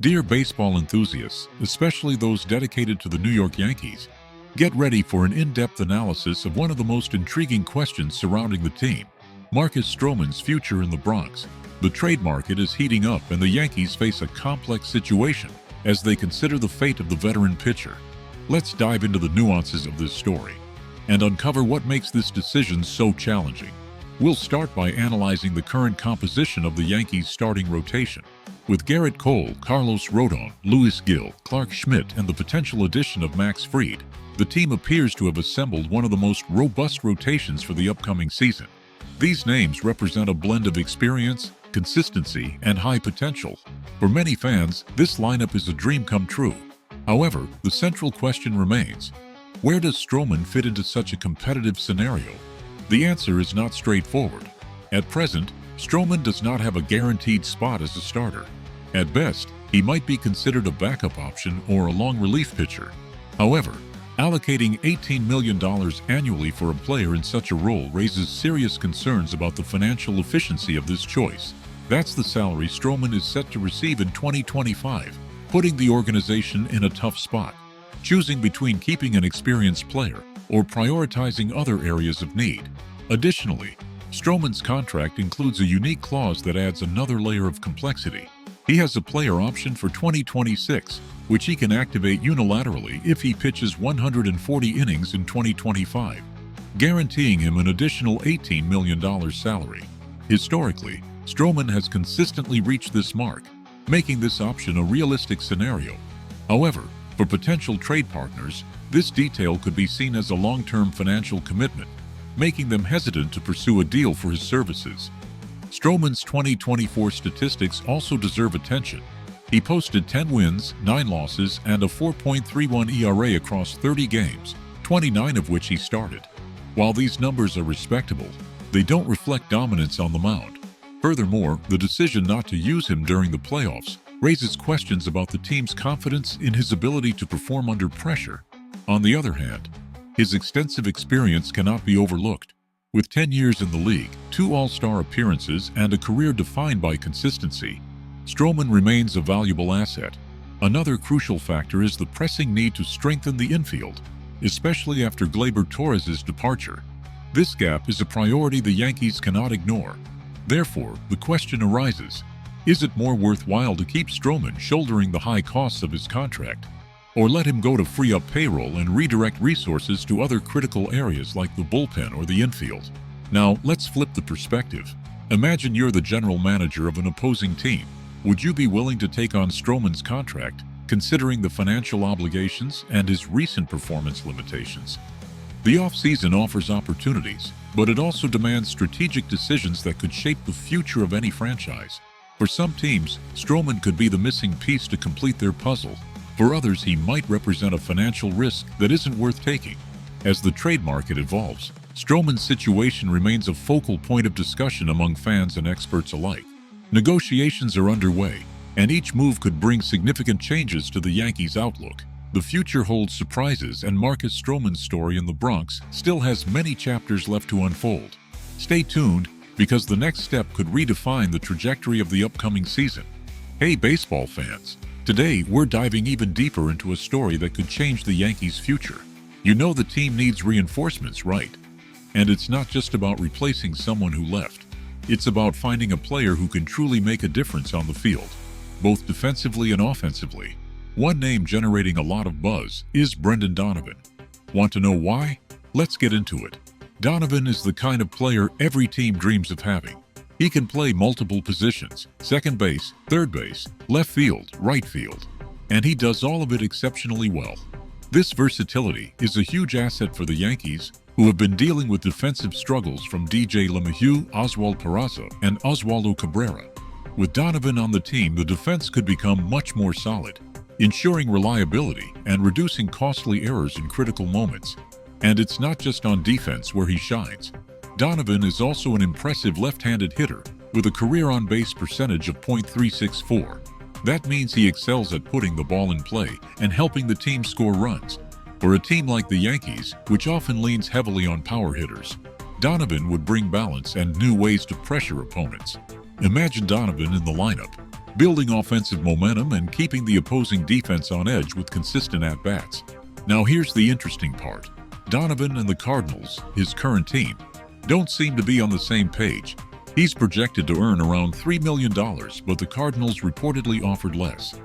Dear baseball enthusiasts, especially those dedicated to the New York Yankees, get ready for an in-depth analysis of one of the most intriguing questions surrounding the team, Marcus Stroman's future in the Bronx. The trade market is heating up and the Yankees face a complex situation as they consider the fate of the veteran pitcher. Let's dive into the nuances of this story and uncover what makes this decision so challenging. We'll start by analyzing the current composition of the Yankees' starting rotation. With Garrett Cole, Carlos Rodon, Luis Gil, Clark Schmidt, and the potential addition of Max Fried, the team appears to have assembled one of the most robust rotations for the upcoming season. These names represent a blend of experience, consistency, and high potential. For many fans, this lineup is a dream come true. However, the central question remains: where does Stroman fit into such a competitive scenario? The answer is not straightforward. At present, Stroman does not have a guaranteed spot as a starter. At best, he might be considered a backup option or a long relief pitcher. However, allocating $18 million annually for a player in such a role raises serious concerns about the financial efficiency of this choice. That's the salary Stroman is set to receive in 2025, putting the organization in a tough spot, choosing between keeping an experienced player or prioritizing other areas of need. Additionally, Stroman's contract includes a unique clause that adds another layer of complexity. He has a player option for 2026, which he can activate unilaterally if he pitches 140 innings in 2025, guaranteeing him an additional $18 million salary. Historically, Stroman has consistently reached this mark, making this option a realistic scenario. However, for potential trade partners, this detail could be seen as a long-term financial commitment, making them hesitant to pursue a deal for his services. Stroman's 2024 statistics also deserve attention. He posted 10 wins, 9 losses, and a 4.31 ERA across 30 games, 29 of which he started. While these numbers are respectable, they don't reflect dominance on the mound. Furthermore, the decision not to use him during the playoffs raises questions about the team's confidence in his ability to perform under pressure. On the other hand, his extensive experience cannot be overlooked. With 10 years in the league, 2 All-Star appearances, and a career defined by consistency, Stroman remains a valuable asset. Another crucial factor is the pressing need to strengthen the infield, especially after Gleyber Torres' departure. This gap is a priority the Yankees cannot ignore. Therefore, the question arises: is it more worthwhile to keep Stroman shouldering the high costs of his contract, or let him go to free up payroll and redirect resources to other critical areas like the bullpen or the infield? Now, let's flip the perspective. Imagine you're the general manager of an opposing team. Would you be willing to take on Stroman's contract, considering the financial obligations and his recent performance limitations? The offseason offers opportunities, but it also demands strategic decisions that could shape the future of any franchise. For some teams, Stroman could be the missing piece to complete their puzzle. For others, he might represent a financial risk that isn't worth taking. As the trade market evolves, Stroman's situation remains a focal point of discussion among fans and experts alike. Negotiations are underway, and each move could bring significant changes to the Yankees' outlook. The future holds surprises, and Marcus Stroman's story in the Bronx still has many chapters left to unfold. Stay tuned, because the next step could redefine the trajectory of the upcoming season. Hey baseball fans! Today, we're diving even deeper into a story that could change the Yankees' future. You know the team needs reinforcements, right? And it's not just about replacing someone who left. It's about finding a player who can truly make a difference on the field, both defensively and offensively. One name generating a lot of buzz is Brendan Donovan. Want to know why? Let's get into it. Donovan is the kind of player every team dreams of having. He can play multiple positions: second base, third base, left field, right field, and he does all of it exceptionally well. This versatility is a huge asset for the Yankees, who have been dealing with defensive struggles from DJ LeMahieu, Oswald Peraza, and Oswaldo Cabrera. With Donovan on the team, the defense could become much more solid, ensuring reliability and reducing costly errors in critical moments. And it's not just on defense where he shines. Donovan is also an impressive left-handed hitter with a career on-base percentage of .364. That means he excels at putting the ball in play and helping the team score runs. For a team like the Yankees, which often leans heavily on power hitters, Donovan would bring balance and new ways to pressure opponents. Imagine Donovan in the lineup. building offensive momentum and keeping the opposing defense on edge with consistent at-bats. Now here's the interesting part. Donovan and the Cardinals, his current team, don't seem to be on the same page. He's projected to earn around $3 million, but the Cardinals reportedly offered less.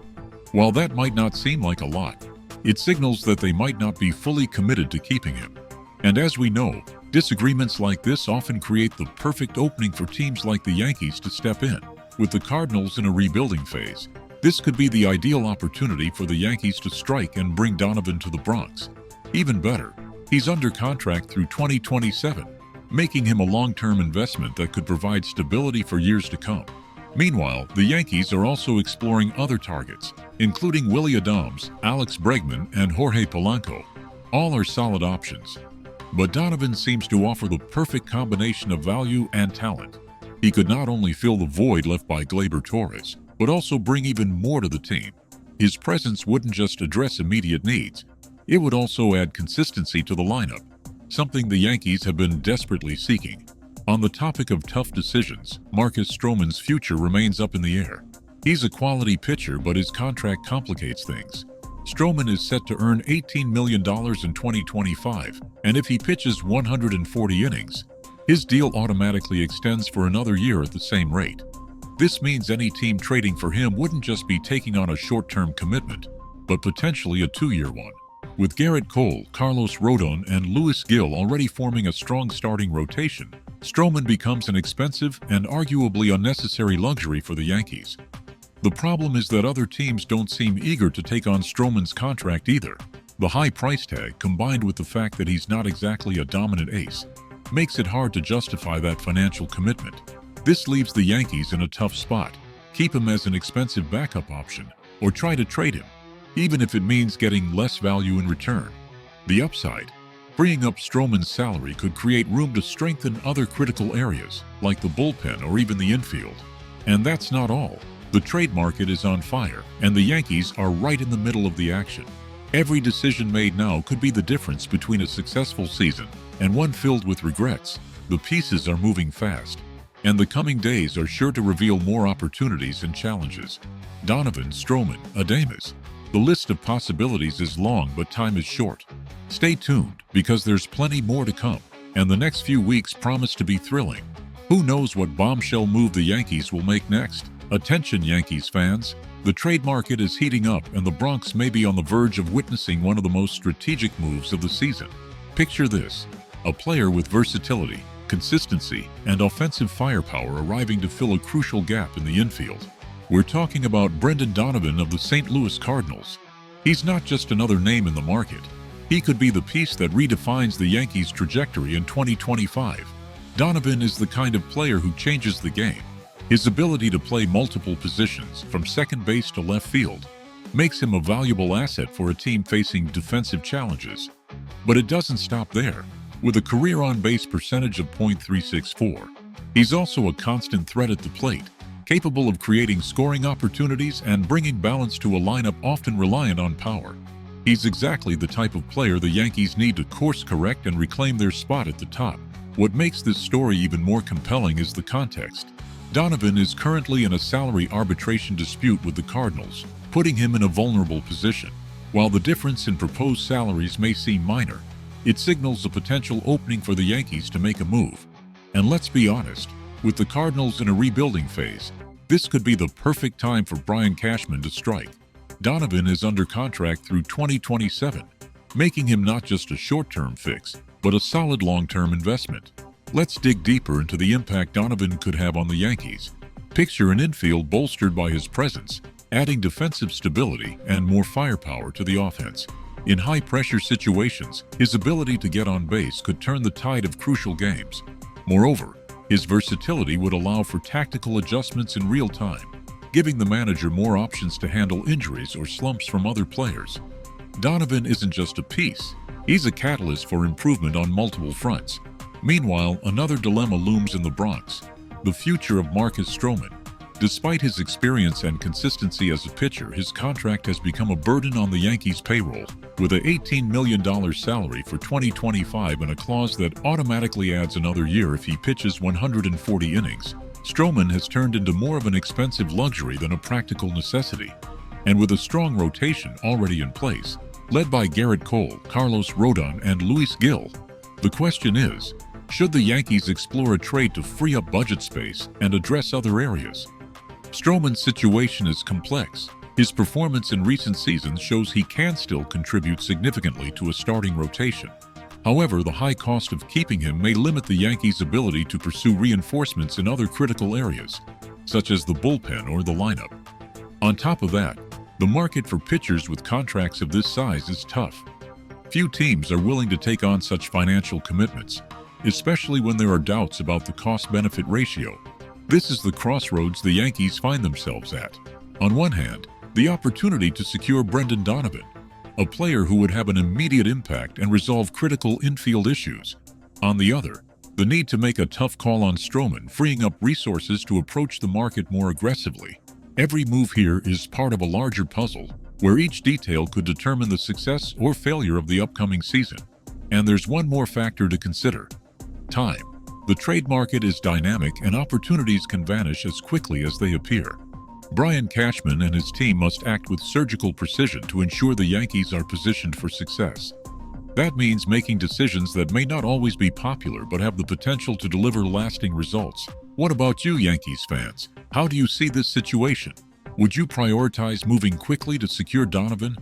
While that might not seem like a lot, it signals that they might not be fully committed to keeping him. And as we know, disagreements like this often create the perfect opening for teams like the Yankees to step in. With the Cardinals in a rebuilding phase, this could be the ideal opportunity for the Yankees to strike and bring Donovan to the Bronx. Even better, he's under contract through 2027, making him a long-term investment that could provide stability for years to come. Meanwhile, the Yankees are also exploring other targets, including Willy Adams, Alex Bregman, and Jorge Polanco. All are solid options. But Donovan seems to offer the perfect combination of value and talent. He could not only fill the void left by Gleyber Torres, but also bring even more to the team. His presence wouldn't just address immediate needs, it would also add consistency to the lineup, something the Yankees have been desperately seeking. On the topic of tough decisions, Marcus Stroman's future remains up in the air. He's a quality pitcher, but his contract complicates things. Strowman is set to earn $18 million in 2025, and if he pitches 140 innings, his deal automatically extends for another year at the same rate. This means any team trading for him wouldn't just be taking on a short-term commitment, but potentially a 2-year one. With Garrett Cole, Carlos Rodon, and Luis Gil already forming a strong starting rotation, Strowman becomes an expensive and arguably unnecessary luxury for the Yankees. The problem is that other teams don't seem eager to take on Strowman's contract either. The high price tag, combined with the fact that he's not exactly a dominant ace, makes it hard to justify that financial commitment. This leaves the Yankees in a tough spot. Keep him as an expensive backup option, or try to trade him, even if it means getting less value in return. The upside: freeing up Strowman's salary could create room to strengthen other critical areas, like the bullpen or even the infield. And that's not all. The trade market is on fire, and the Yankees are right in the middle of the action. Every decision made now could be the difference between a successful season and one filled with regrets. The pieces are moving fast, and the coming days are sure to reveal more opportunities and challenges. Donovan, Strowman, Adames. The list of possibilities is long, but time is short. Stay tuned, because there's plenty more to come, and the next few weeks promise to be thrilling. Who knows what bombshell move the Yankees will make next? Attention, Yankees fans! The trade market is heating up, and the Bronx may be on the verge of witnessing one of the most strategic moves of the season. Picture this: a player with versatility, consistency, and offensive firepower arriving to fill a crucial gap in the infield. We're talking about Brendan Donovan of the St. Louis Cardinals. He's not just another name in the market. He could be the piece that redefines the Yankees' trajectory in 2025. Donovan is the kind of player who changes the game. His ability to play multiple positions, from second base to left field, makes him a valuable asset for a team facing defensive challenges. But it doesn't stop there. With a career on-base percentage of .364, he's also a constant threat at the plate, capable of creating scoring opportunities and bringing balance to a lineup often reliant on power. He's exactly the type of player the Yankees need to course-correct and reclaim their spot at the top. What makes this story even more compelling is the context. Donovan is currently in a salary arbitration dispute with the Cardinals, putting him in a vulnerable position. While the difference in proposed salaries may seem minor, it signals a potential opening for the Yankees to make a move. And let's be honest, with the Cardinals in a rebuilding phase, this could be the perfect time for Brian Cashman to strike. Donovan is under contract through 2027, making him not just a short-term fix, but a solid long-term investment. Let's dig deeper into the impact Donovan could have on the Yankees. Picture an infield bolstered by his presence, adding defensive stability and more firepower to the offense. In high-pressure situations, his ability to get on base could turn the tide of crucial games. Moreover, his versatility would allow for tactical adjustments in real time, giving the manager more options to handle injuries or slumps from other players. Donovan isn't just a piece, he's a catalyst for improvement on multiple fronts. Meanwhile, another dilemma looms in the Bronx: the future of Marcus Stroman. Despite his experience and consistency as a pitcher, his contract has become a burden on the Yankees' payroll. With an $18 million salary for 2025 and a clause that automatically adds another year if he pitches 140 innings, Strowman has turned into more of an expensive luxury than a practical necessity. And with a strong rotation already in place, led by Garrett Cole, Carlos Rodon, and Luis Gil, the question is, should the Yankees explore a trade to free up budget space and address other areas? Strowman's situation is complex. His performance in recent seasons shows he can still contribute significantly to a starting rotation. However, the high cost of keeping him may limit the Yankees' ability to pursue reinforcements in other critical areas, such as the bullpen or the lineup. On top of that, the market for pitchers with contracts of this size is tough. Few teams are willing to take on such financial commitments, especially when there are doubts about the cost-benefit ratio. This is the crossroads the Yankees find themselves at. On one hand, the opportunity to secure Brendan Donovan, a player who would have an immediate impact and resolve critical infield issues. On the other, the need to make a tough call on Strowman, freeing up resources to approach the market more aggressively. Every move here is part of a larger puzzle, where each detail could determine the success or failure of the upcoming season. And there's one more factor to consider: time. The trade market is dynamic and opportunities can vanish as quickly as they appear. Brian Cashman and his team must act with surgical precision to ensure the Yankees are positioned for success. That means making decisions that may not always be popular but have the potential to deliver lasting results. What about you, Yankees fans? How do you see this situation? Would you prioritize moving quickly to secure Donovan?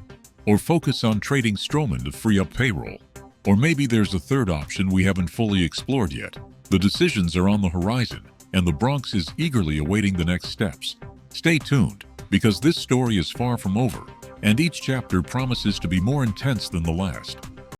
Or focus on trading Strowman to free up payroll? Or maybe there's a third option we haven't fully explored yet. The decisions are on the horizon, and the Bronx is eagerly awaiting the next steps. Stay tuned, because this story is far from over, and each chapter promises to be more intense than the last.